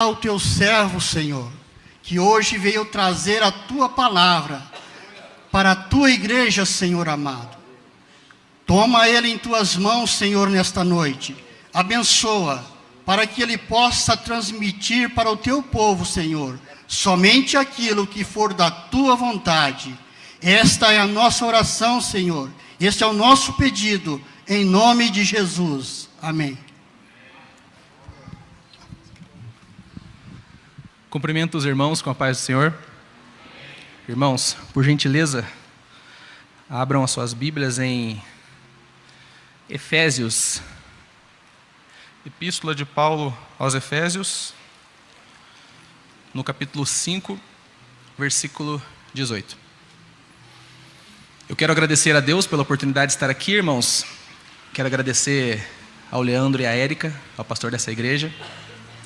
ao teu servo, Senhor, que hoje veio trazer a tua palavra para a tua igreja, Senhor amado. Toma ele em tuas mãos, Senhor, nesta noite. Abençoa, para que ele possa transmitir para o teu povo, Senhor, somente aquilo que for da tua vontade. Esta é a nossa oração, Senhor. Este é o nosso pedido, em nome de Jesus. Amém. Cumprimento os irmãos com a paz do Senhor. Irmãos, por gentileza, abram as suas Bíblias em Efésios, Epístola de Paulo aos Efésios, no capítulo 5, versículo 18. Eu quero agradecer a Deus pela oportunidade de estar aqui, irmãos. Quero agradecer ao Leandro e à Érica, ao pastor dessa igreja,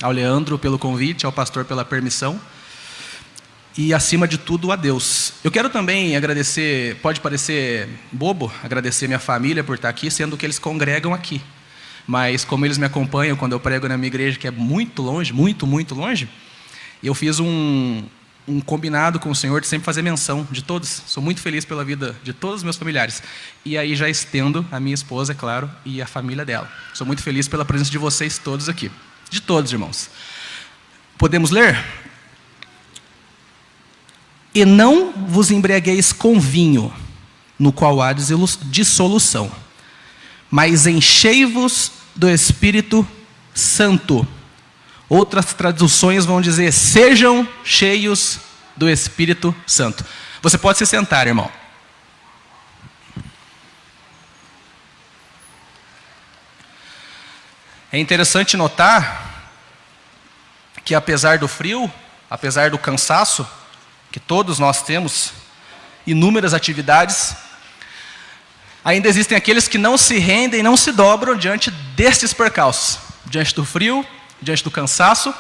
ao Leandro pelo convite, ao pastor pela permissão e, acima de tudo, a Deus. Eu quero também agradecer, pode parecer bobo, agradecer minha família por estar aqui, sendo que eles congregam aqui. Mas como eles me acompanham quando eu prego na minha igreja, que é muito longe, muito longe, eu fiz um combinado com o Senhor de sempre fazer menção de todos. Sou muito feliz pela vida de todos os meus familiares. E aí já estendo a minha esposa, é claro, e a família dela. Sou muito feliz pela presença de vocês todos aqui. De todos, irmãos. Podemos ler? E não vos embriagueis com vinho, no qual há dissolução, mas enchei-vos do Espírito Santo. Outras traduções vão dizer, sejam cheios do Espírito Santo. Você pode se sentar, irmão. É interessante notar que apesar do frio, apesar do cansaço, que todos nós temos, inúmeras atividades, ainda existem aqueles que não se rendem e não se dobram diante destes percalços, diante do frio, diante do cansaço,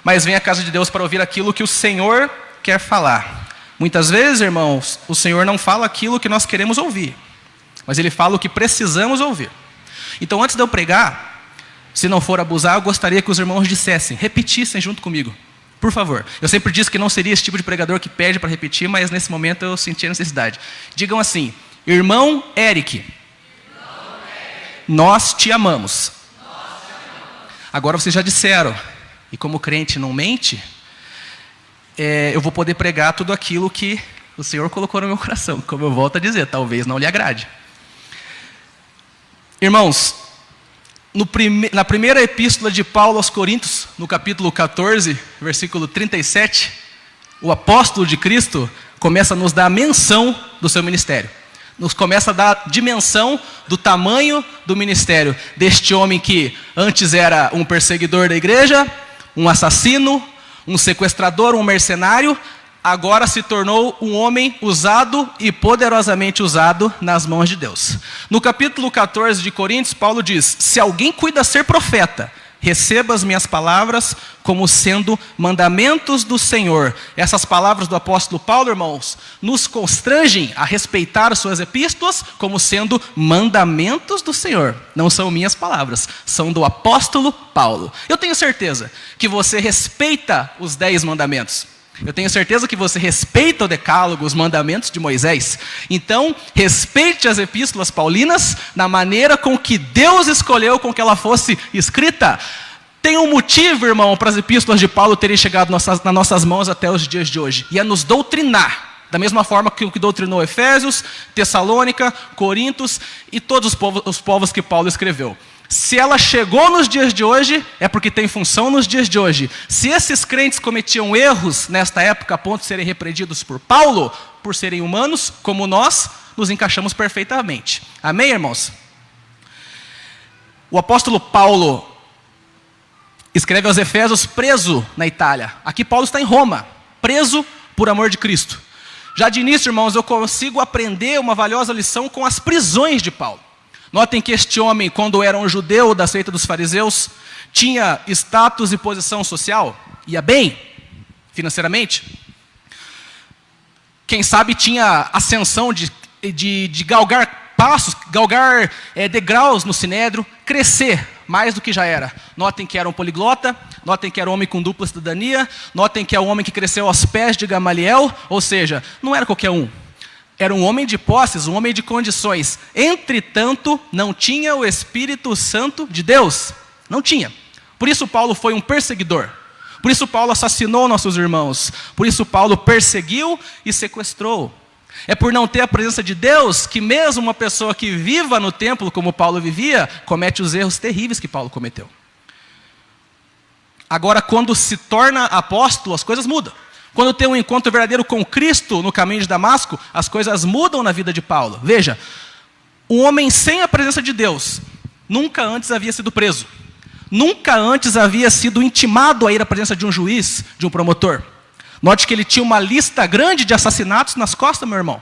mas vem à casa de Deus para ouvir aquilo que o Senhor quer falar. Muitas vezes, irmãos, o Senhor não fala aquilo que nós queremos ouvir, mas Ele fala o que precisamos ouvir. Então, antes de eu pregar, se não for abusar, eu gostaria que os irmãos dissessem, repetissem junto comigo, por favor. Eu sempre disse que não seria esse tipo de pregador que pede para repetir, mas nesse momento eu senti a necessidade. Digam assim, irmão Eric, nós te amamos. Agora vocês já disseram, e como crente não mente, eu vou poder pregar tudo aquilo que o Senhor colocou no meu coração, como eu volto a dizer, talvez não lhe agrade. Irmãos, na primeira epístola de Paulo aos Coríntios, no capítulo 14, versículo 37, o apóstolo de Cristo começa a nos dar a menção do seu ministério. Nos começa a dar dimensão do tamanho do ministério deste homem que antes era um perseguidor da igreja, um assassino, um sequestrador, um mercenário, agora se tornou um homem usado e poderosamente usado nas mãos de Deus. No capítulo 14 de Coríntios, Paulo diz, se alguém cuida ser profeta, receba as minhas palavras como sendo mandamentos do Senhor. Essas palavras do apóstolo Paulo, irmãos, nos constrangem a respeitar suas epístolas como sendo mandamentos do Senhor. Não são minhas palavras, são do apóstolo Paulo. Eu tenho certeza que você respeita os 10 mandamentos. Eu tenho certeza que você respeita o decálogo, os mandamentos de Moisés. Então, respeite as epístolas paulinas na maneira com que Deus escolheu com que ela fosse escrita. Tem um motivo, irmão, para as epístolas de Paulo terem chegado nas nossas mãos até os dias de hoje. E é nos doutrinar, da mesma forma que o que doutrinou Efésios, Tessalônica, Coríntios e todos os povos que Paulo escreveu. Se ela chegou nos dias de hoje, é porque tem função nos dias de hoje. Se esses crentes cometiam erros nesta época a ponto de serem repreendidos por Paulo, por serem humanos, como nós, nos encaixamos perfeitamente. Amém, irmãos? O apóstolo Paulo escreve aos Efésios preso na Itália. Aqui Paulo está em Roma, preso por amor de Cristo. Já de início, irmãos, eu consigo aprender uma valiosa lição com as prisões de Paulo. Notem que este homem, quando era um judeu da seita dos fariseus, tinha status e posição social, ia bem financeiramente. Quem sabe tinha ascensão de galgar passos, galgar degraus no sinédrio, crescer mais do que já era. Notem que era um poliglota, notem que era um homem com dupla cidadania, notem que é um homem que cresceu aos pés de Gamaliel, ou seja, não era qualquer um. Era um homem de posses, um homem de condições. Entretanto, não tinha o Espírito Santo de Deus. Não tinha. Por isso Paulo foi um perseguidor. Por isso Paulo assassinou nossos irmãos. Por isso Paulo perseguiu e sequestrou. É por não ter a presença de Deus que mesmo uma pessoa que viva no templo como Paulo vivia, comete os erros terríveis que Paulo cometeu. Agora, quando se torna apóstolo, as coisas mudam. Quando tem um encontro verdadeiro com Cristo no caminho de Damasco, as coisas mudam na vida de Paulo. Veja, um homem sem a presença de Deus nunca antes havia sido preso. Nunca antes havia sido intimado a ir à presença de um juiz, de um promotor. Note que ele tinha uma lista grande de assassinatos nas costas, meu irmão.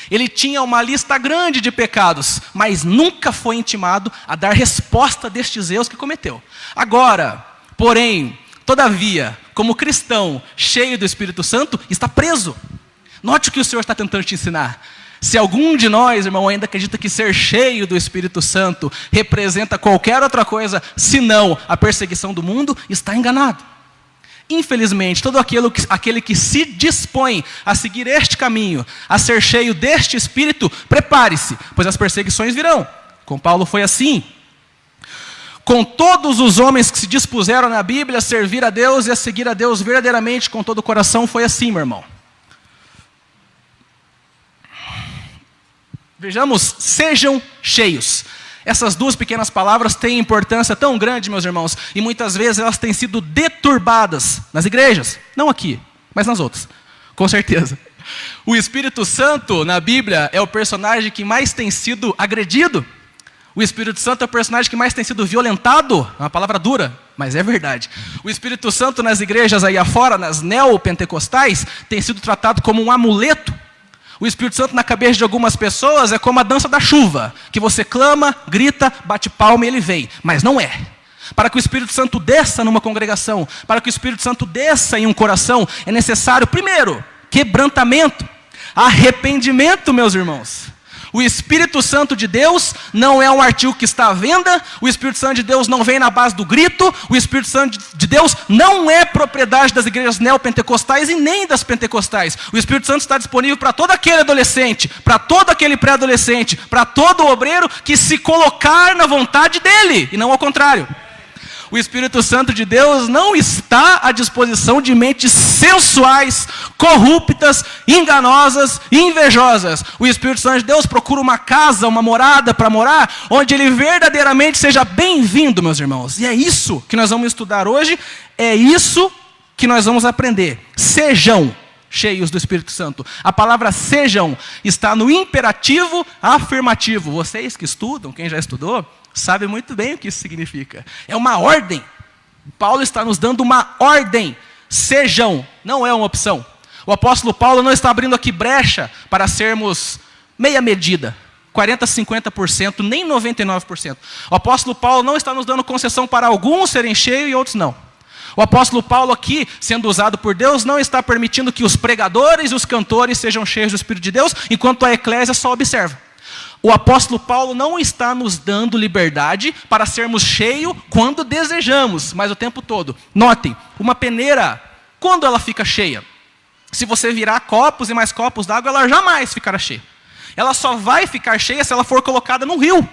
Ele tinha uma lista grande de pecados, mas nunca foi intimado a dar resposta destes erros que cometeu. Agora, porém, todavia, como cristão cheio do Espírito Santo, está preso. Note o que o Senhor está tentando te ensinar. Se algum de nós, irmão, ainda acredita que ser cheio do Espírito Santo representa qualquer outra coisa, senão a perseguição do mundo, está enganado. Infelizmente, todo aquele que se dispõe a seguir este caminho, a ser cheio deste Espírito, prepare-se, pois as perseguições virão. Com Paulo foi assim. Com todos os homens que se dispuseram na Bíblia a servir a Deus e a seguir a Deus verdadeiramente com todo o coração, foi assim, meu irmão. Vejamos, sejam cheios. Essas duas pequenas palavras têm importância tão grande, meus irmãos, e muitas vezes elas têm sido deturbadas nas igrejas. Não aqui, mas nas outras, com certeza. O Espírito Santo, na Bíblia, é o personagem que mais tem sido agredido. O Espírito Santo é o personagem que mais tem sido violentado. É uma palavra dura, mas é verdade. O Espírito Santo nas igrejas aí afora, nas neopentecostais, tem sido tratado como um amuleto. O Espírito Santo na cabeça de algumas pessoas é como a dança da chuva, que você clama, grita, bate palma e ele vem. Mas não é. Para que o Espírito Santo desça numa congregação, para que o Espírito Santo desça em um coração, é necessário, primeiro, quebrantamento, arrependimento, meus irmãos. O Espírito Santo de Deus não é um artigo que está à venda, o Espírito Santo de Deus não vem na base do grito, o Espírito Santo de Deus não é propriedade das igrejas neopentecostais e nem das pentecostais. O Espírito Santo está disponível para todo aquele adolescente, para todo aquele pré-adolescente, para todo obreiro que se colocar na vontade dele, e não ao contrário. O Espírito Santo de Deus não está à disposição de mentes sensuais, corruptas, enganosas e invejosas. O Espírito Santo de Deus procura uma casa, uma morada para morar, onde ele verdadeiramente seja bem-vindo, meus irmãos. E é isso que nós vamos estudar hoje, é isso que nós vamos aprender. Sejam cheios do Espírito Santo. A palavra sejam está no imperativo afirmativo. Vocês que estudam, quem já estudou, sabe muito bem o que isso significa. É uma ordem. Paulo está nos dando uma ordem. Sejam, não é uma opção. O apóstolo Paulo não está abrindo aqui brecha para sermos meia medida, 40%, 50%, nem 99%. O apóstolo Paulo não está nos dando concessão para alguns serem cheios e outros não. O apóstolo Paulo aqui, sendo usado por Deus, não está permitindo que os pregadores e os cantores sejam cheios do Espírito de Deus, enquanto a eclésia só observa. O apóstolo Paulo não está nos dando liberdade para sermos cheios quando desejamos, mas o tempo todo. Notem, uma peneira, quando ela fica cheia? Se você virar copos e mais copos d'água, ela jamais ficará cheia. Ela só vai ficar cheia se ela for colocada num rio.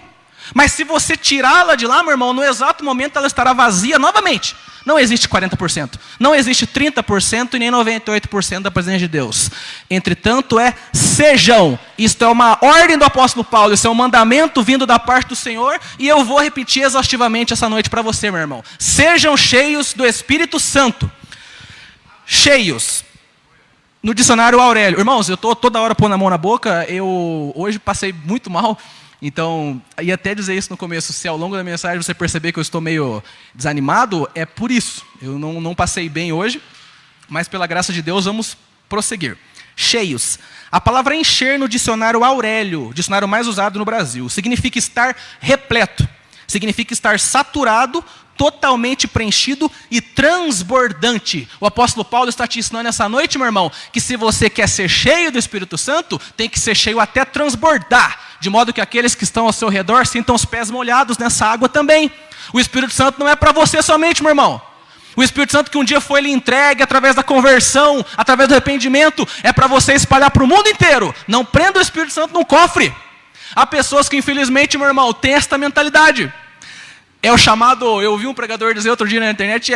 Mas se você tirá-la de lá, meu irmão, no exato momento ela estará vazia novamente. Não existe 40%, não existe 30% e nem 98% da presença de Deus. Entretanto, sejam. Isto é uma ordem do apóstolo Paulo, isso é um mandamento vindo da parte do Senhor, e eu vou repetir exaustivamente essa noite para você, meu irmão. Sejam cheios do Espírito Santo. Cheios. No dicionário Aurélio. Irmãos, eu estou toda hora pondo a mão na boca, eu hoje passei muito mal. Então, ia até dizer isso no começo, se ao longo da mensagem você perceber que eu estou meio desanimado, é por isso. Eu não passei bem hoje, mas pela graça de Deus vamos prosseguir. Cheios. A palavra encher no dicionário Aurélio, dicionário mais usado no Brasil, significa estar repleto, significa estar saturado totalmente preenchido e transbordante. O apóstolo Paulo está te ensinando essa noite, meu irmão, que se você quer ser cheio do Espírito Santo, tem que ser cheio até transbordar, de modo que aqueles que estão ao seu redor sintam os pés molhados nessa água também. O Espírito Santo não é para você somente, meu irmão. O Espírito Santo que um dia foi lhe entregue através da conversão, através do arrependimento, é para você espalhar para o mundo inteiro. Não prenda o Espírito Santo num cofre. Há pessoas que, infelizmente, meu irmão, têm esta mentalidade. É o chamado, eu vi um pregador dizer outro dia na internet,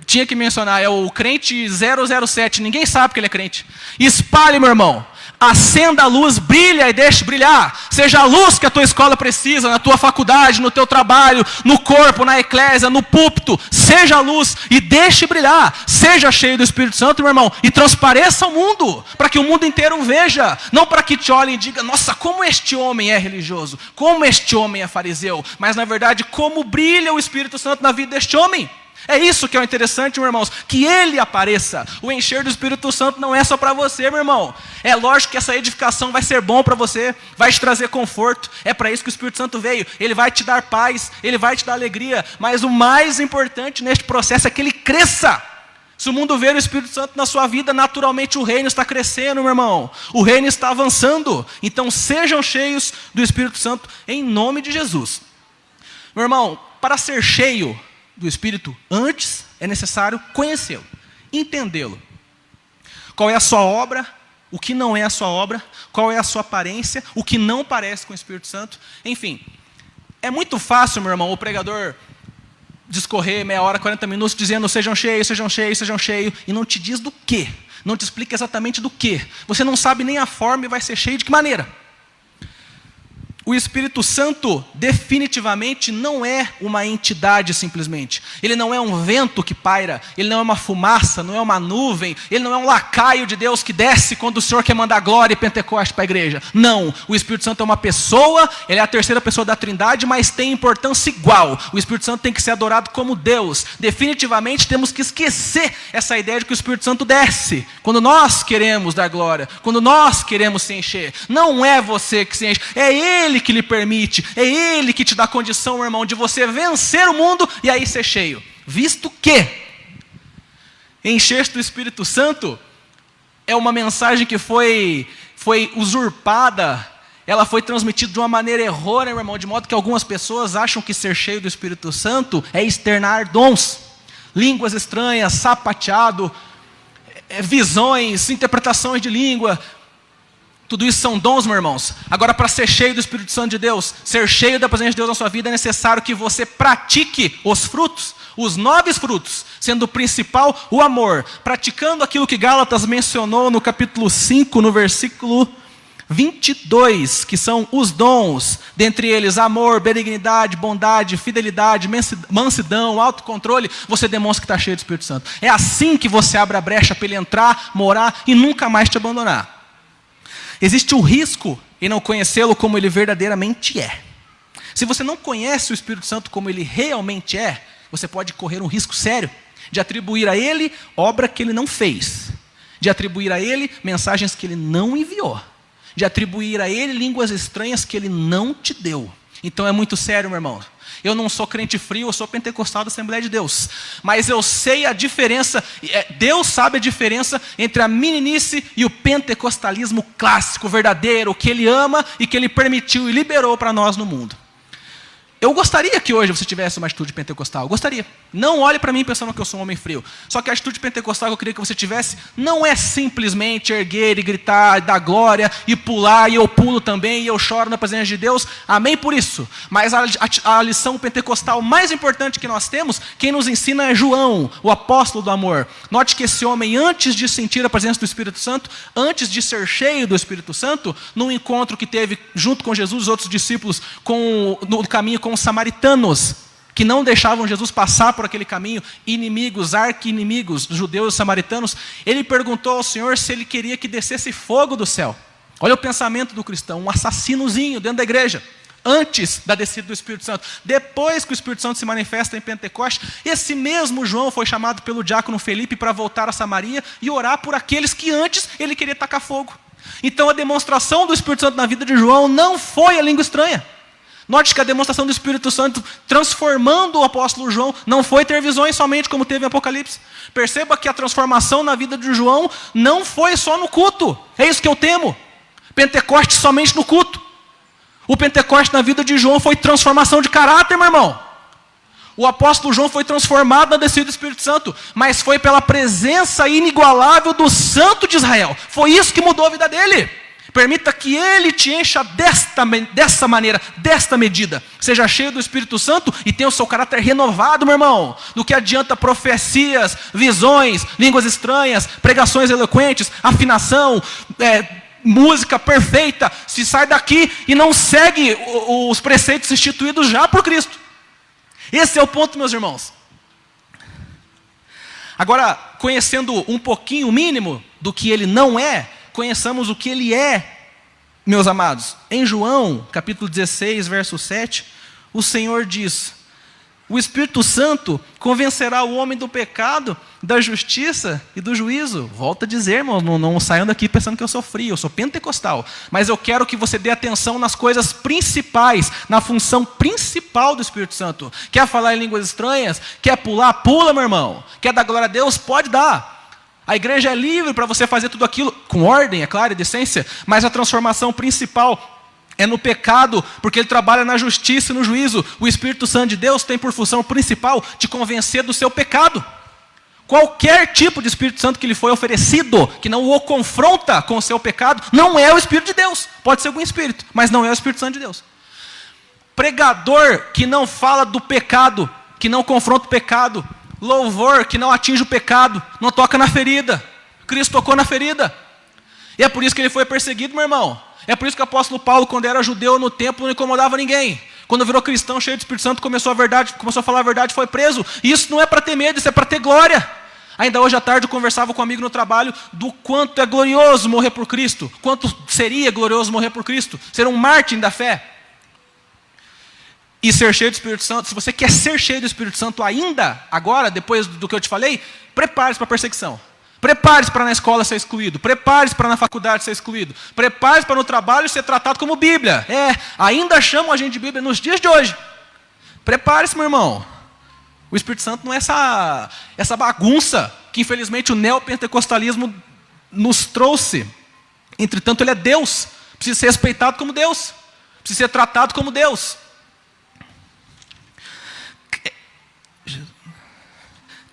tinha que mencionar, é o crente 007, ninguém sabe que ele é crente. Espalhe, meu irmão. Acenda a luz, brilha e deixe brilhar. Seja a luz que a tua escola precisa, na tua faculdade, no teu trabalho, no corpo, na eclésia, no púlpito. Seja a luz e deixe brilhar. Seja cheio do Espírito Santo, meu irmão, e transpareça ao mundo, para que o mundo inteiro veja. Não para que te olhem e digam, nossa, como este homem é religioso, como este homem é fariseu. Mas, na verdade, como brilha o Espírito Santo na vida deste homem. É isso que é o interessante, meus irmãos, que ele apareça. O encher do Espírito Santo não é só para você, meu irmão. É lógico que essa edificação vai ser bom para você, vai te trazer conforto. É para isso que o Espírito Santo veio. Ele vai te dar paz, ele vai te dar alegria. Mas o mais importante neste processo é que ele cresça. Se o mundo ver o Espírito Santo na sua vida, naturalmente o reino está crescendo, meu irmão. O reino está avançando. Então sejam cheios do Espírito Santo em nome de Jesus. Meu irmão, para ser cheio do Espírito, antes é necessário conhecê-lo, entendê-lo. Qual é a sua obra, o que não é a sua obra, qual é a sua aparência, o que não parece com o Espírito Santo. Enfim, é muito fácil, meu irmão, o pregador discorrer meia hora, 40 minutos, dizendo sejam cheios, sejam cheios, sejam cheios, e não te diz do quê, não te explica exatamente do quê. Você não sabe nem a forma e vai ser cheio de que maneira. O Espírito Santo definitivamente não é uma entidade simplesmente. Ele não é um vento que paira, ele não é uma fumaça, não é uma nuvem, ele não é um lacaio de Deus que desce quando o Senhor quer mandar glória e Pentecoste para a igreja. Não, o Espírito Santo é uma pessoa, ele é a terceira pessoa da Trindade, mas tem importância igual. O Espírito Santo tem que ser adorado como Deus. Definitivamente temos que esquecer essa ideia de que o Espírito Santo desce quando nós queremos dar glória, quando nós queremos se encher. Não é você que se enche, é Ele que lhe permite, é Ele que te dá condição, meu irmão, de você vencer o mundo e aí ser cheio. Visto que encher-se do Espírito Santo é uma mensagem que foi usurpada, ela foi transmitida de uma maneira errônea, meu irmão, de modo que algumas pessoas acham que ser cheio do Espírito Santo é externar dons, línguas estranhas, sapateado, visões, interpretações de língua. Tudo isso são dons, meus irmãos. Agora, para ser cheio do Espírito Santo de Deus, ser cheio da presença de Deus na sua vida, é necessário que você pratique os frutos, os 9 frutos, sendo o principal o amor, praticando aquilo que Gálatas mencionou no capítulo 5, no versículo 22, que são os dons, dentre eles amor, benignidade, bondade, fidelidade, mansidão, autocontrole. Você demonstra que está cheio do Espírito Santo. É assim que você abre a brecha para ele entrar, morar e nunca mais te abandonar. Existe o risco em não conhecê-lo como ele verdadeiramente é. Se você não conhece o Espírito Santo como ele realmente é, você pode correr um risco sério de atribuir a ele obra que ele não fez, de atribuir a ele mensagens que ele não enviou, de atribuir a ele línguas estranhas que ele não te deu. Então é muito sério, meu irmão. Eu não sou crente frio, eu sou pentecostal da Assembleia de Deus. Mas eu sei a diferença, Deus sabe a diferença entre a meninice e o pentecostalismo clássico, verdadeiro, que Ele ama e que Ele permitiu e liberou para nós no mundo. Eu gostaria que hoje você tivesse uma atitude pentecostal, eu gostaria. Não olhe para mim pensando que eu sou um homem frio. Só que a atitude pentecostal que eu queria que você tivesse não é simplesmente erguer e gritar, dar glória e pular, e eu pulo também, e eu choro na presença de Deus. Amém por isso. Mas a lição pentecostal mais importante que nós temos, quem nos ensina é João, o apóstolo do amor. Note que esse homem, antes de sentir a presença do Espírito Santo, antes de ser cheio do Espírito Santo, num encontro que teve junto com Jesus, os outros discípulos, no caminho com os samaritanos, que não deixavam Jesus passar por aquele caminho, inimigos, arqui-inimigos, judeus e samaritanos, ele perguntou ao Senhor se ele queria que descesse fogo do céu. Olha o pensamento do cristão, um assassinozinho dentro da igreja, antes da descida do Espírito Santo. Depois que o Espírito Santo se manifesta em Pentecoste, esse mesmo João foi chamado pelo diácono Felipe para voltar a Samaria e orar por aqueles que antes ele queria tacar fogo. Então a demonstração do Espírito Santo na vida de João não foi a língua estranha. Note que a demonstração do Espírito Santo transformando o apóstolo João não foi ter visões somente como teve em Apocalipse. Perceba que a transformação na vida de João não foi só no culto. É isso que eu temo. Pentecoste somente no culto. O Pentecoste na vida de João foi transformação de caráter, meu irmão. O apóstolo João foi transformado na descida do Espírito Santo, mas foi pela presença inigualável do Santo de Israel. Foi isso que mudou a vida dele. Permita que Ele te encha dessa maneira, desta medida. Seja cheio do Espírito Santo e tenha o seu caráter renovado, meu irmão. Do que adianta profecias, visões, línguas estranhas, pregações eloquentes, afinação, música perfeita, se sai daqui e não segue os preceitos instituídos já por Cristo. Esse é o ponto, meus irmãos. Agora, conhecendo um pouquinho, o mínimo, do que Ele não é, conheçamos o que Ele é, meus amados. Em João, capítulo 16, verso 7, o Senhor diz: o Espírito Santo convencerá o homem do pecado, da justiça e do juízo. Volto a dizer, irmão, não saiam daqui pensando que eu sou frio, eu sou pentecostal. Mas eu quero que você dê atenção nas coisas principais, na função principal do Espírito Santo. Quer falar em línguas estranhas? Quer pular? Pula, meu irmão. Quer dar glória a Deus? Pode dar. A igreja é livre para você fazer tudo aquilo, com ordem, é claro, e decência, mas a transformação principal é no pecado, porque Ele trabalha na justiça e no juízo. O Espírito Santo de Deus tem por função principal te convencer do seu pecado. Qualquer tipo de Espírito Santo que lhe foi oferecido, que não o confronta com o seu pecado, não é o Espírito de Deus. Pode ser algum Espírito, mas não é o Espírito Santo de Deus. Pregador que não fala do pecado, que não confronta o pecado, louvor que não atinge o pecado, não toca na ferida. Cristo tocou na ferida. E é por isso que ele foi perseguido, meu irmão. É por isso que o apóstolo Paulo, quando era judeu no templo, não incomodava ninguém. Quando virou cristão, cheio do Espírito Santo, começou a falar a verdade, foi preso. E isso não é para ter medo, isso é para ter glória. Ainda hoje à tarde eu conversava com um amigo no trabalho do quanto é glorioso morrer por Cristo. Quanto seria glorioso morrer por Cristo. Ser um mártir da fé. E ser cheio do Espírito Santo. Se você quer ser cheio do Espírito Santo ainda, agora, depois do que eu te falei, prepare-se para a perseguição. Prepare-se para na escola ser excluído. Prepare-se para na faculdade ser excluído. Prepare-se para no trabalho ser tratado como Bíblia. Ainda chamam a gente de Bíblia nos dias de hoje. Prepare-se, meu irmão. O Espírito Santo não é essa bagunça que infelizmente o neopentecostalismo nos trouxe. Entretanto, Ele é Deus. Precisa ser respeitado como Deus. Precisa ser tratado como Deus.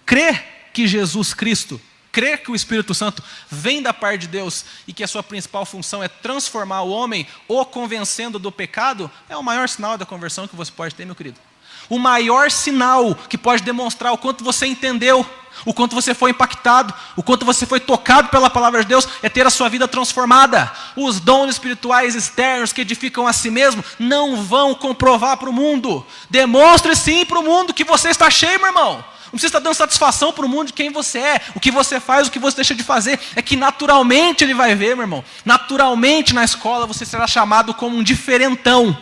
Crer que Jesus Cristo, crer que o Espírito Santo vem da parte de Deus e que a sua principal função é transformar o homem, o convencendo do pecado, é o maior sinal da conversão que você pode ter, meu querido. O maior sinal que pode demonstrar o quanto você entendeu, o quanto você foi impactado, o quanto você foi tocado pela palavra de Deus, é ter a sua vida transformada. Os dons espirituais externos que edificam a si mesmo não vão comprovar para o mundo. Demonstre sim para o mundo que você está cheio, meu irmão. Não precisa estar dando satisfação para o mundo de quem você é, o que você faz, o que você deixa de fazer. É que naturalmente ele vai ver, meu irmão. Naturalmente na escola você será chamado como um diferentão.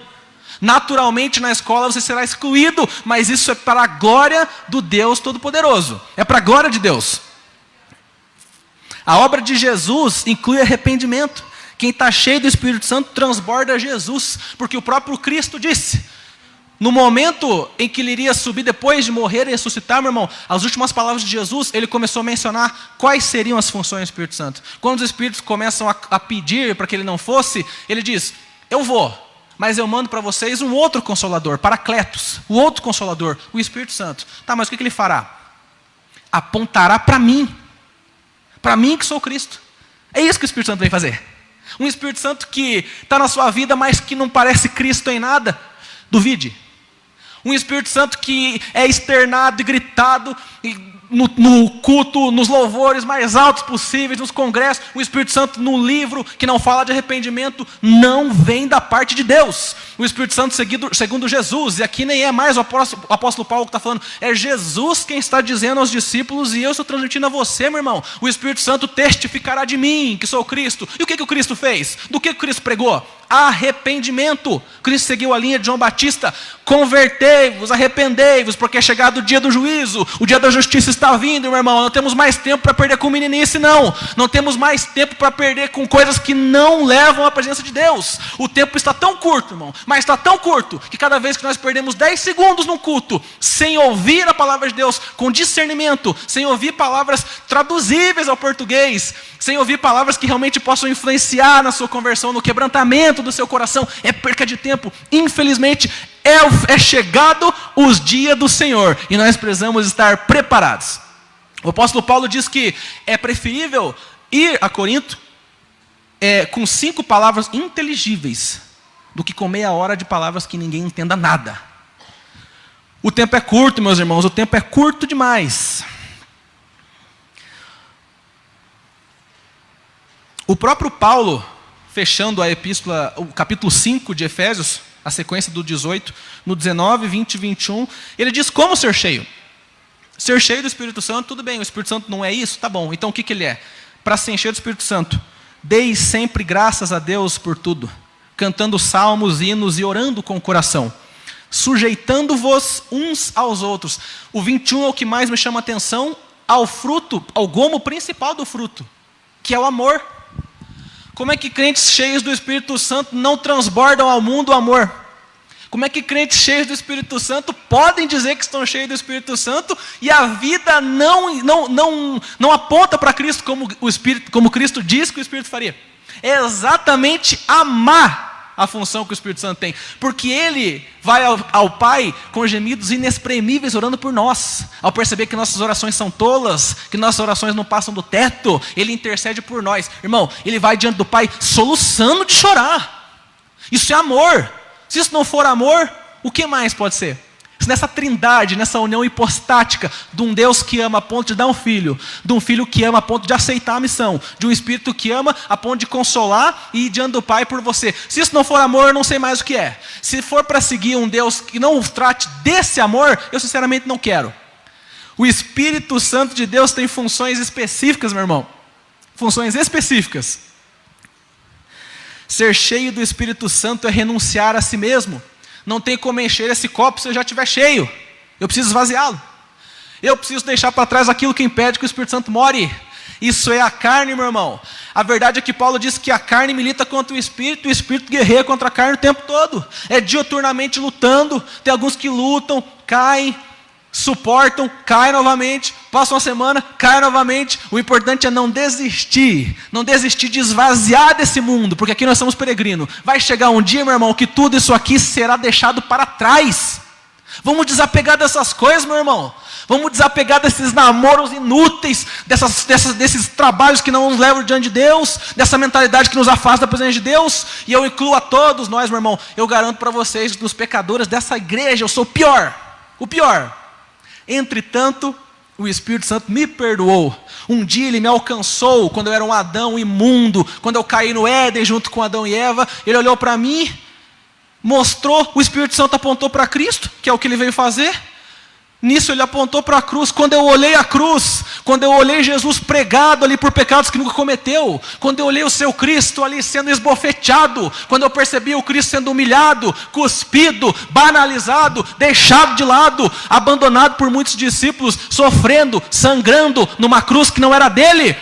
Naturalmente na escola você será excluído, mas isso é para a glória do Deus Todo-Poderoso. É para a glória de Deus. A obra de Jesus inclui arrependimento. Quem está cheio do Espírito Santo transborda Jesus, porque o próprio Cristo disse... No momento em que ele iria subir depois de morrer e ressuscitar, meu irmão, as últimas palavras de Jesus, ele começou a mencionar quais seriam as funções do Espírito Santo. Quando os Espíritos começam a pedir para que ele não fosse, ele diz, eu vou, mas eu mando para vocês um outro Consolador, Paracletos, o outro Consolador, o Espírito Santo. Tá, mas o que ele fará? Apontará para mim que sou Cristo. É isso que o Espírito Santo vem fazer. Um Espírito Santo que está na sua vida, mas que não parece Cristo em nada, duvide. Um Espírito Santo que é externado e gritado no culto, nos louvores mais altos possíveis, nos congressos. Um Espírito Santo no livro que não fala de arrependimento, não vem da parte de Deus. O Espírito Santo segundo Jesus, e aqui nem é mais o apóstolo Paulo que está falando, é Jesus quem está dizendo aos discípulos e eu estou transmitindo a você, meu irmão. O Espírito Santo testificará de mim, que sou Cristo. E o que o Cristo fez? Do que o Cristo pregou? arrependimento. Cristo seguiu a linha de João Batista: convertei-vos, arrependei-vos, porque é chegado o dia do juízo, o dia da justiça está vindo, meu irmão. Não temos mais tempo para perder com meninice, não temos mais tempo para perder com coisas que não levam à presença de Deus. O tempo está tão curto, irmão, mas está tão curto, que cada vez que nós perdemos 10 segundos num culto, sem ouvir a palavra de Deus, com discernimento, sem ouvir palavras traduzíveis ao português, sem ouvir palavras que realmente possam influenciar na sua conversão, no quebrantamento do seu coração, é perca de tempo. Infelizmente, é chegado os dias do Senhor, e nós precisamos estar preparados. O apóstolo Paulo diz que é preferível ir a Corinto com 5 palavras inteligíveis, do que com meia hora de palavras que ninguém entenda nada. O tempo é curto, meus irmãos, o tempo é curto demais. O próprio Paulo, fechando a epístola, o capítulo 5 de Efésios, a sequência do 18, no 19, 20 e 21, ele diz como ser cheio. Ser cheio do Espírito Santo, tudo bem, o Espírito Santo não é isso? Tá bom, então o que ele é? Para se encher do Espírito Santo, deis sempre graças a Deus por tudo, cantando salmos, hinos e orando com o coração, sujeitando-vos uns aos outros. O 21 é o que mais me chama a atenção, ao fruto, ao gomo principal do fruto, que é o amor. Como é que crentes cheios do Espírito Santo não transbordam ao mundo o amor? Como é que crentes cheios do Espírito Santo podem dizer que estão cheios do Espírito Santo e a vida não aponta para Cristo como Cristo diz que o Espírito faria? É exatamente amar a função que o Espírito Santo tem, porque Ele vai ao Pai com gemidos inexprimíveis orando por nós. Ao perceber que nossas orações são tolas, que nossas orações não passam do teto, Ele intercede por nós. Irmão, Ele vai diante do Pai soluçando de chorar. Isso é amor. Se isso não for amor, o que mais pode ser? Nessa trindade, nessa união hipostática de um Deus que ama a ponto de dar um filho, de um filho que ama a ponto de aceitar a missão, de um Espírito que ama a ponto de consolar e ir diante do Pai por você. Se isso não for amor, eu não sei mais o que é. Se for para seguir um Deus que não trate desse amor, eu sinceramente não quero. O Espírito Santo de Deus tem funções específicas, meu irmão. Funções específicas. Ser cheio do Espírito Santo é renunciar a si mesmo. Não tem como encher esse copo se eu já estiver cheio. Eu preciso esvaziá-lo. Eu preciso deixar para trás aquilo que impede que o Espírito Santo more. Isso é a carne, meu irmão. A verdade é que Paulo diz que a carne milita contra o Espírito guerreia contra a carne o tempo todo. É diuturnamente lutando. Tem alguns que lutam, caem, suportam, caem novamente, passam uma semana, caem novamente. O importante é não desistir de esvaziar desse mundo, porque aqui nós somos peregrinos. Vai chegar um dia, meu irmão, que tudo isso aqui será deixado para trás. Vamos desapegar dessas coisas, meu irmão. Vamos desapegar desses namoros inúteis, desses trabalhos que não nos levam diante de Deus, dessa mentalidade que nos afasta da presença de Deus. E eu incluo a todos nós, meu irmão. Eu garanto para vocês, dos pecadores dessa igreja, eu sou o pior. Entretanto, o Espírito Santo me perdoou. Um dia Ele me alcançou, quando eu era um Adão imundo, quando eu caí no Éden junto com Adão e Eva. Ele olhou para mim, mostrou, o Espírito Santo apontou para Cristo, que é o que Ele veio fazer. Nisso Ele apontou para a cruz. Quando eu olhei a cruz, quando eu olhei Jesus pregado ali por pecados que nunca cometeu, quando eu olhei o seu Cristo ali sendo esbofeteado, quando eu percebi o Cristo sendo humilhado, cuspido, banalizado, deixado de lado, abandonado por muitos discípulos, sofrendo, sangrando numa cruz que não era dele,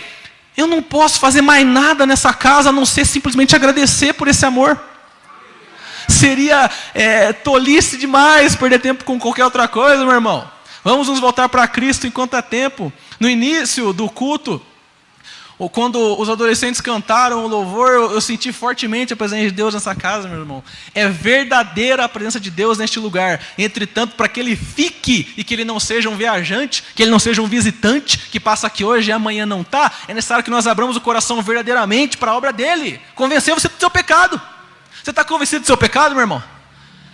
eu não posso fazer mais nada nessa casa a não ser simplesmente agradecer por esse amor. Seria tolice demais perder tempo com qualquer outra coisa, meu irmão. Vamos nos voltar para Cristo enquanto há tempo. No início do culto, ou quando os adolescentes cantaram o louvor, eu senti fortemente a presença de Deus nessa casa, meu irmão. É verdadeira a presença de Deus neste lugar. Entretanto, para que Ele fique e que Ele não seja um viajante, que Ele não seja um visitante, que passa aqui hoje e amanhã não está, é necessário que nós abramos o coração verdadeiramente para a obra dEle. Convencer você do seu pecado. Você está convencido do seu pecado, meu irmão?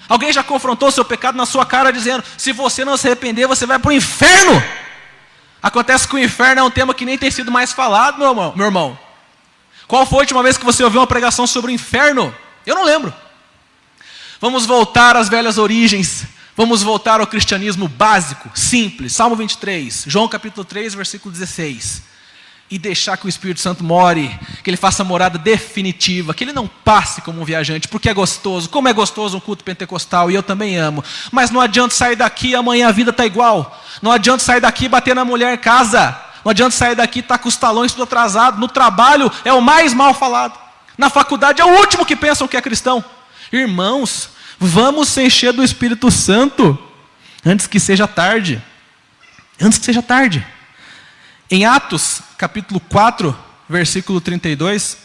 Alguém já confrontou o seu pecado na sua cara dizendo, se você não se arrepender, você vai para o inferno? Acontece que o inferno é um tema que nem tem sido mais falado, meu irmão. Qual foi a última vez que você ouviu uma pregação sobre o inferno? Eu não lembro. Vamos voltar às velhas origens. Vamos voltar ao cristianismo básico, simples. Salmo 23, João capítulo 3, versículo 16. e deixar que o Espírito Santo more, que ele faça morada definitiva, que ele não passe como um viajante, porque é gostoso, como é gostoso um culto pentecostal, e eu também amo, mas não adianta sair daqui e amanhã a vida está igual, não adianta sair daqui e bater na mulher em casa, não adianta sair daqui e estar com os talões tudo atrasado, no trabalho é o mais mal falado, na faculdade é o último que pensam que é cristão. Irmãos, vamos se encher do Espírito Santo, antes que seja tarde, Em Atos, capítulo 4, versículo 32,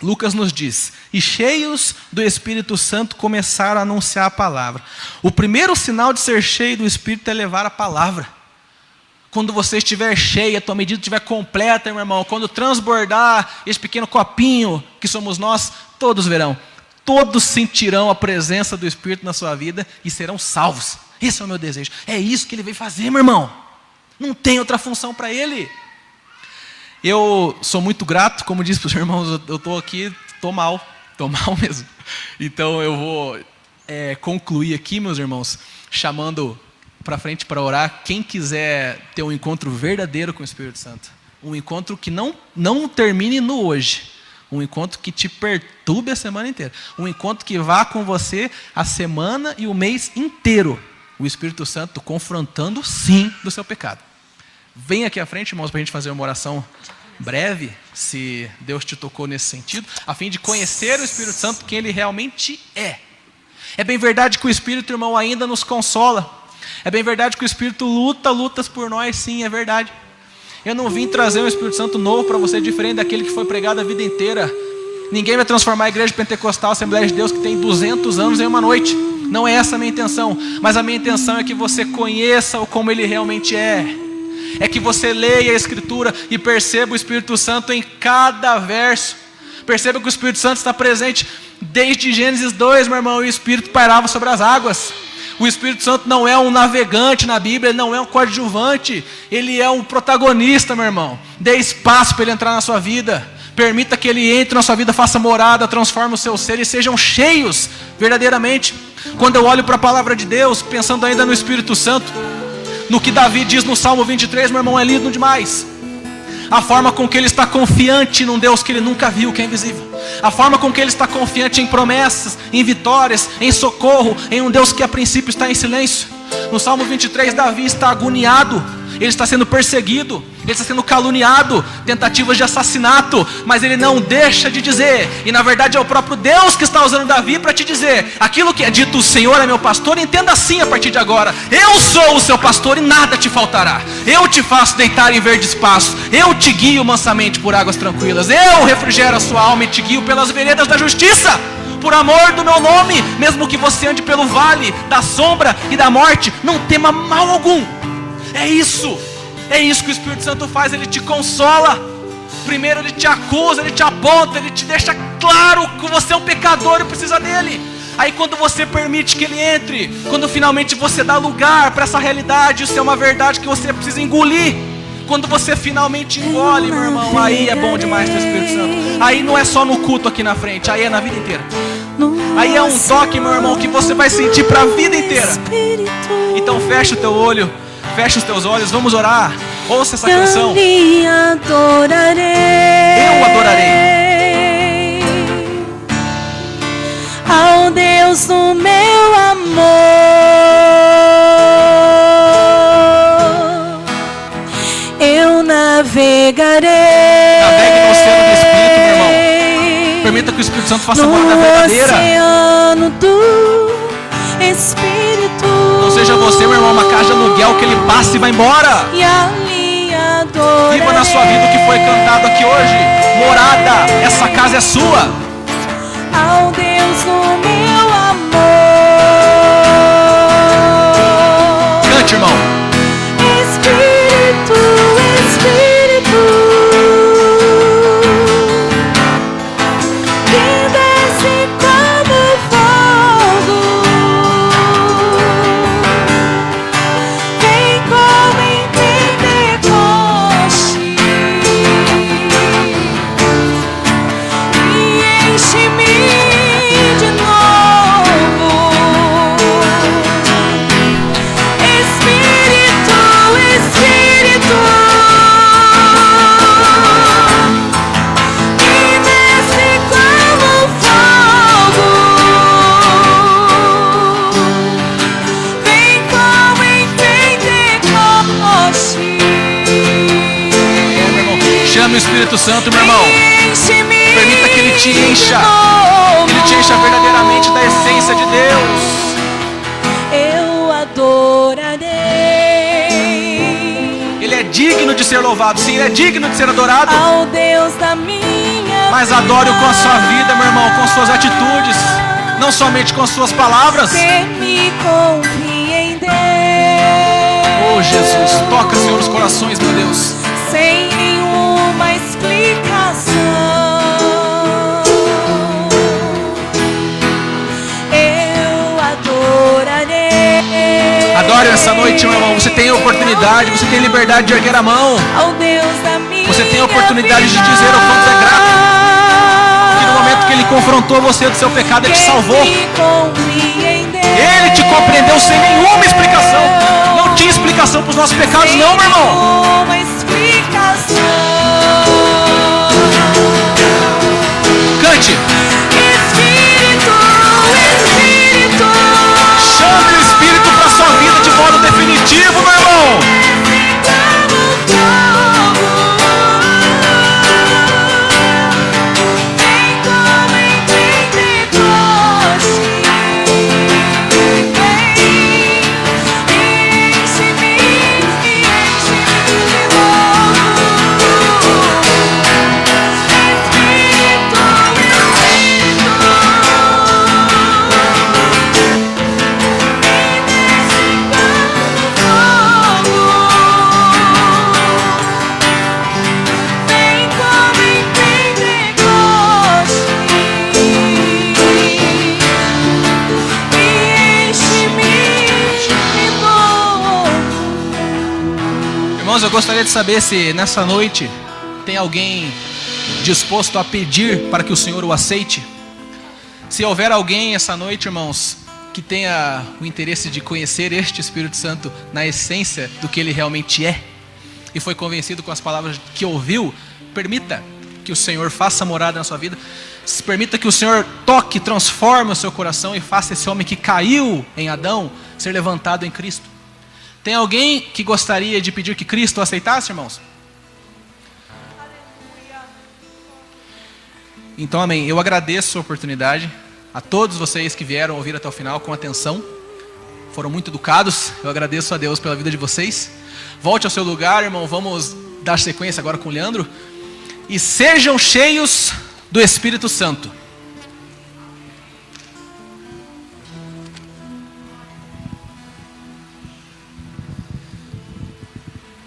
Lucas nos diz: e cheios do Espírito Santo começaram a anunciar a palavra. O primeiro sinal de ser cheio do Espírito é levar a palavra. Quando você estiver cheio, a tua medida estiver completa, meu irmão, quando transbordar esse pequeno copinho que somos nós, todos verão, todos sentirão a presença do Espírito na sua vida e serão salvos. Esse é o meu desejo. É isso que ele veio fazer, meu irmão. Não tem outra função para ele. Eu sou muito grato, como disse para os irmãos, eu estou aqui, estou mal mesmo. Então eu vou concluir aqui, meus irmãos, chamando para frente para orar quem quiser ter um encontro verdadeiro com o Espírito Santo. Um encontro que não termine no hoje. Um encontro que te perturbe a semana inteira. Um encontro que vá com você a semana e o mês inteiro. O Espírito Santo confrontando, sim, do seu pecado. Vem aqui à frente, irmãos, para a gente fazer uma oração breve, se Deus te tocou nesse sentido, a fim de conhecer o Espírito Santo, quem ele realmente é. É bem verdade que o Espírito, irmão, ainda nos consola. É bem verdade que o Espírito lutas por nós, sim, é verdade. Eu não vim trazer um Espírito Santo novo para você, diferente daquele que foi pregado a vida inteira. Ninguém vai transformar a igreja pentecostal, Assembleia de Deus, que tem 200 anos em uma noite. Não é essa a minha intenção. Mas a minha intenção é que você conheça o como ele realmente é. É que você leia a Escritura e perceba o Espírito Santo em cada verso. Perceba que o Espírito Santo está presente desde Gênesis 2, meu irmão, e o Espírito pairava sobre as águas. O Espírito Santo não é um navegante na Bíblia, ele não é um coadjuvante, ele é um protagonista, meu irmão. Dê espaço para ele entrar na sua vida. Permita que ele entre na sua vida, faça morada, transforme o seu ser e sejam cheios verdadeiramente. Quando eu olho para a palavra de Deus, pensando ainda no Espírito Santo, no que Davi diz no Salmo 23, meu irmão, é lindo demais. A forma com que ele está confiante num Deus que ele nunca viu, que é invisível. A forma com que ele está confiante em promessas, em vitórias, em socorro, em um Deus que a princípio está em silêncio. No Salmo 23, Davi está agoniado, ele está sendo perseguido, ele está sendo caluniado, tentativas de assassinato, mas ele não deixa de dizer, e na verdade é o próprio Deus que está usando Davi para te dizer, aquilo que é dito, o Senhor é meu pastor, entenda assim a partir de agora, eu sou o seu pastor e nada te faltará, eu te faço deitar em verdes pastos, eu te guio mansamente por águas tranquilas, eu refrigero a sua alma e te guio pelas veredas da justiça, por amor do meu nome, mesmo que você ande pelo vale da sombra e da morte, não tema mal algum. É isso que o Espírito Santo faz, ele te consola. Primeiro ele te acusa, ele te aponta, ele te deixa claro que você é um pecador e precisa dele. Aí quando você permite que ele entre, quando finalmente você dá lugar para essa realidade, isso é uma verdade que você precisa engolir. Quando você finalmente engole, meu irmão, aí é bom demais ter o Espírito Santo. Aí não é só no culto aqui na frente, aí é na vida inteira. Aí é um toque, meu irmão, que você vai sentir para a vida inteira. Então fecha o teu olho, fecha os teus olhos, vamos orar. Ouça essa canção. Eu adorarei ao Deus do meu amor. Eu navegarei. Navegue no oceano do Espírito, meu irmão. Permita que o Espírito Santo faça morada verdadeira. Oceano do Espírito. Não seja você, meu irmão, uma casa de aluguel que ele passa e vai embora. E ali adorarei. Viva na sua vida o que foi cantado aqui hoje. Morada, essa casa é sua. Ao Deus do meu amor. Cante, irmão. Espírito, Espírito, que desce como fogo, vem como em Pentecoste e enche-me de novo. Derrame o Espírito Santo, meu irmão. Enche-me Permita que Ele te encha. de Ele te encha verdadeiramente da essência de Deus. Eu adorarei. Ele é digno de ser louvado. Sim, Ele é digno de ser adorado. Ao Deus da minha Mas adore-o com a sua vida, meu irmão, com suas atitudes. Não somente com suas palavras. Você me compreendeu. Oh, Jesus, toca, Senhor, os corações, meu Deus. Sem nenhuma explicação, eu adorarei. Adore essa noite, meu irmão. Você tem a oportunidade, você tem liberdade de erguer a mão. Ao Deus da minha Você tem a oportunidade de dizer o quanto é grato. Que no momento que Ele confrontou você do seu pecado, Ele te salvou. Ele te compreendeu sem nenhuma explicação. Não tinha explicação para os nossos pecados, não, meu irmão. Uma explicação. Cante. Espírito, Espírito, Chame o Espírito para sua vida de modo definitivo, meu irmão. Eu gostaria de saber se nessa noite tem alguém disposto a pedir para que o Senhor o aceite. Se houver alguém essa noite, irmãos, que tenha o interesse de conhecer este Espírito Santo na essência do que ele realmente é, e foi convencido com as palavras que ouviu, permita que o Senhor faça morada na sua vida. Permita que o Senhor toque, transforme o seu coração e faça esse homem que caiu em Adão ser levantado em Cristo. Tem alguém que gostaria de pedir que Cristo o aceitasse, irmãos? Então, amém. Eu agradeço a oportunidade a todos vocês que vieram ouvir até o final com atenção. Foram muito educados. Eu agradeço a Deus pela vida de vocês. Volte ao seu lugar, irmão. Vamos dar sequência agora com o Leandro. E sejam cheios do Espírito Santo.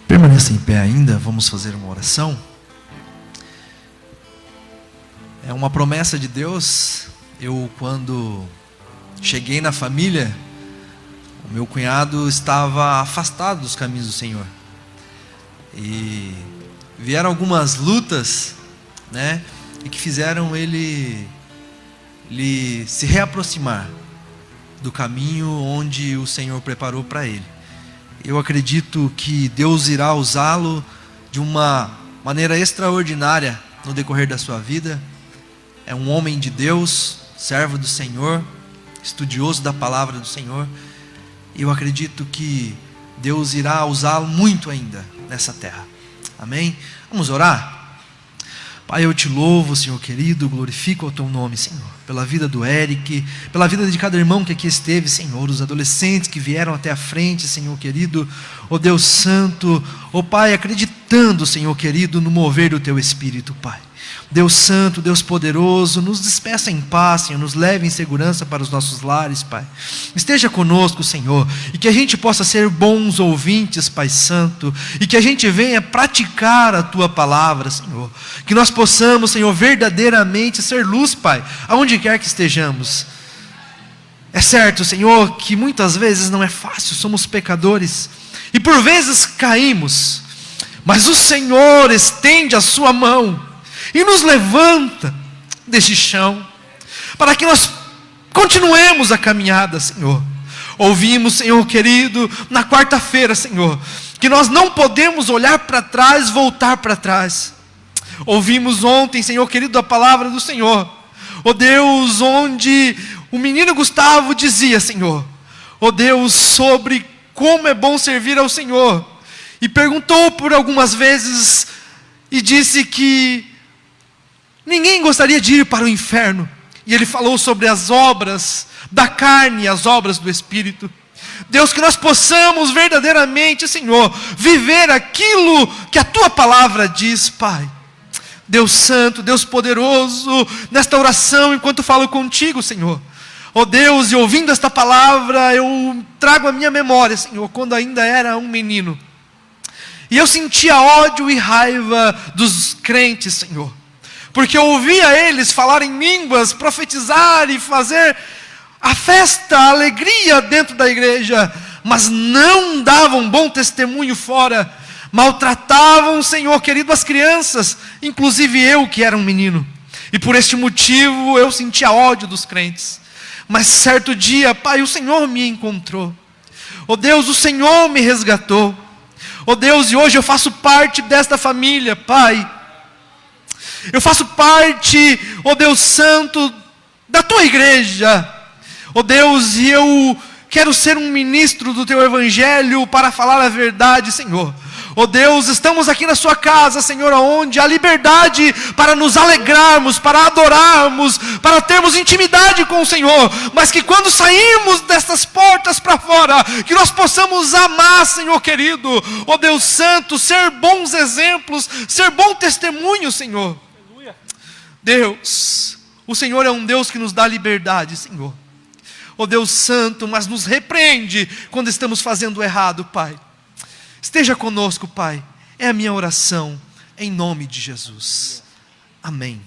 Permaneça em pé ainda, vamos fazer uma oração. É uma promessa de Deus. Eu, quando cheguei na família, o meu cunhado estava afastado dos caminhos do Senhor. E vieram algumas lutas, né? E que fizeram ele se reaproximar do caminho onde o Senhor preparou para ele. Eu acredito que Deus irá usá-lo de uma maneira extraordinária no decorrer da sua vida. É um homem de Deus, servo do Senhor, estudioso da palavra do Senhor. E eu acredito que Deus irá usá-lo muito ainda nessa terra. Amém? Vamos orar? Pai, eu te louvo, Senhor querido, glorifico o teu nome, Senhor, pela vida do Eric, pela vida de cada irmão que aqui esteve, Senhor, os adolescentes que vieram até a frente, Senhor querido, ó Deus Santo, ó Pai, acreditando, Senhor querido, no mover do teu Espírito, Pai. Deus Santo, Deus Poderoso, nos despeça em paz, Senhor, nos leve em segurança para os nossos lares, Pai. Esteja conosco, Senhor, e que a gente possa ser bons ouvintes, Pai Santo, e que a gente venha praticar a Tua palavra, Senhor. Que nós possamos, Senhor, verdadeiramente ser luz, Pai, aonde quer que estejamos. É certo, Senhor, que muitas vezes não é fácil, somos pecadores, e por vezes caímos, mas o Senhor estende a sua mão, e nos levanta deste chão, para que nós continuemos a caminhada, Senhor. Ouvimos, Senhor querido, na quarta-feira, Senhor, que nós não podemos olhar para trás, voltar para trás. Ouvimos ontem, Senhor querido, a palavra do Senhor, ó Deus, onde o menino Gustavo dizia, Senhor, ó Deus, sobre como é bom servir ao Senhor, e perguntou por algumas vezes, e disse que ninguém gostaria de ir para o inferno. E ele falou sobre as obras da carne e as obras do Espírito. Deus, que nós possamos verdadeiramente, Senhor, viver aquilo que a Tua palavra diz, Pai. Deus santo, Deus poderoso, nesta oração, enquanto falo contigo, Senhor. Ó Deus, e ouvindo esta palavra, eu trago a minha memória, Senhor, quando ainda era um menino. E eu sentia ódio e raiva dos crentes, Senhor. Porque eu ouvia eles falar em línguas, profetizar e fazer a festa, a alegria dentro da igreja, mas não davam bom testemunho fora, maltratavam, Senhor querido, as crianças, inclusive eu que era um menino, e por este motivo eu sentia ódio dos crentes. Mas certo dia, Pai, o Senhor me encontrou, ó Deus, o Senhor me resgatou, ó Deus, e hoje eu faço parte desta família, Pai, eu faço parte, ó Deus santo, da Tua igreja, ó Deus, e eu quero ser um ministro do Teu Evangelho para falar a verdade, Senhor. Ó Deus, estamos aqui na Sua casa, Senhor, onde há liberdade para nos alegrarmos, para adorarmos, para termos intimidade com o Senhor, mas que quando sairmos destas portas para fora, que nós possamos amar, Senhor querido, ó Deus santo, ser bons exemplos, ser bom testemunho, Senhor. Deus, o Senhor é um Deus que nos dá liberdade, Senhor. Ó Deus santo, mas nos repreende quando estamos fazendo errado, Pai. Esteja conosco, Pai. É a minha oração, em nome de Jesus. Amém.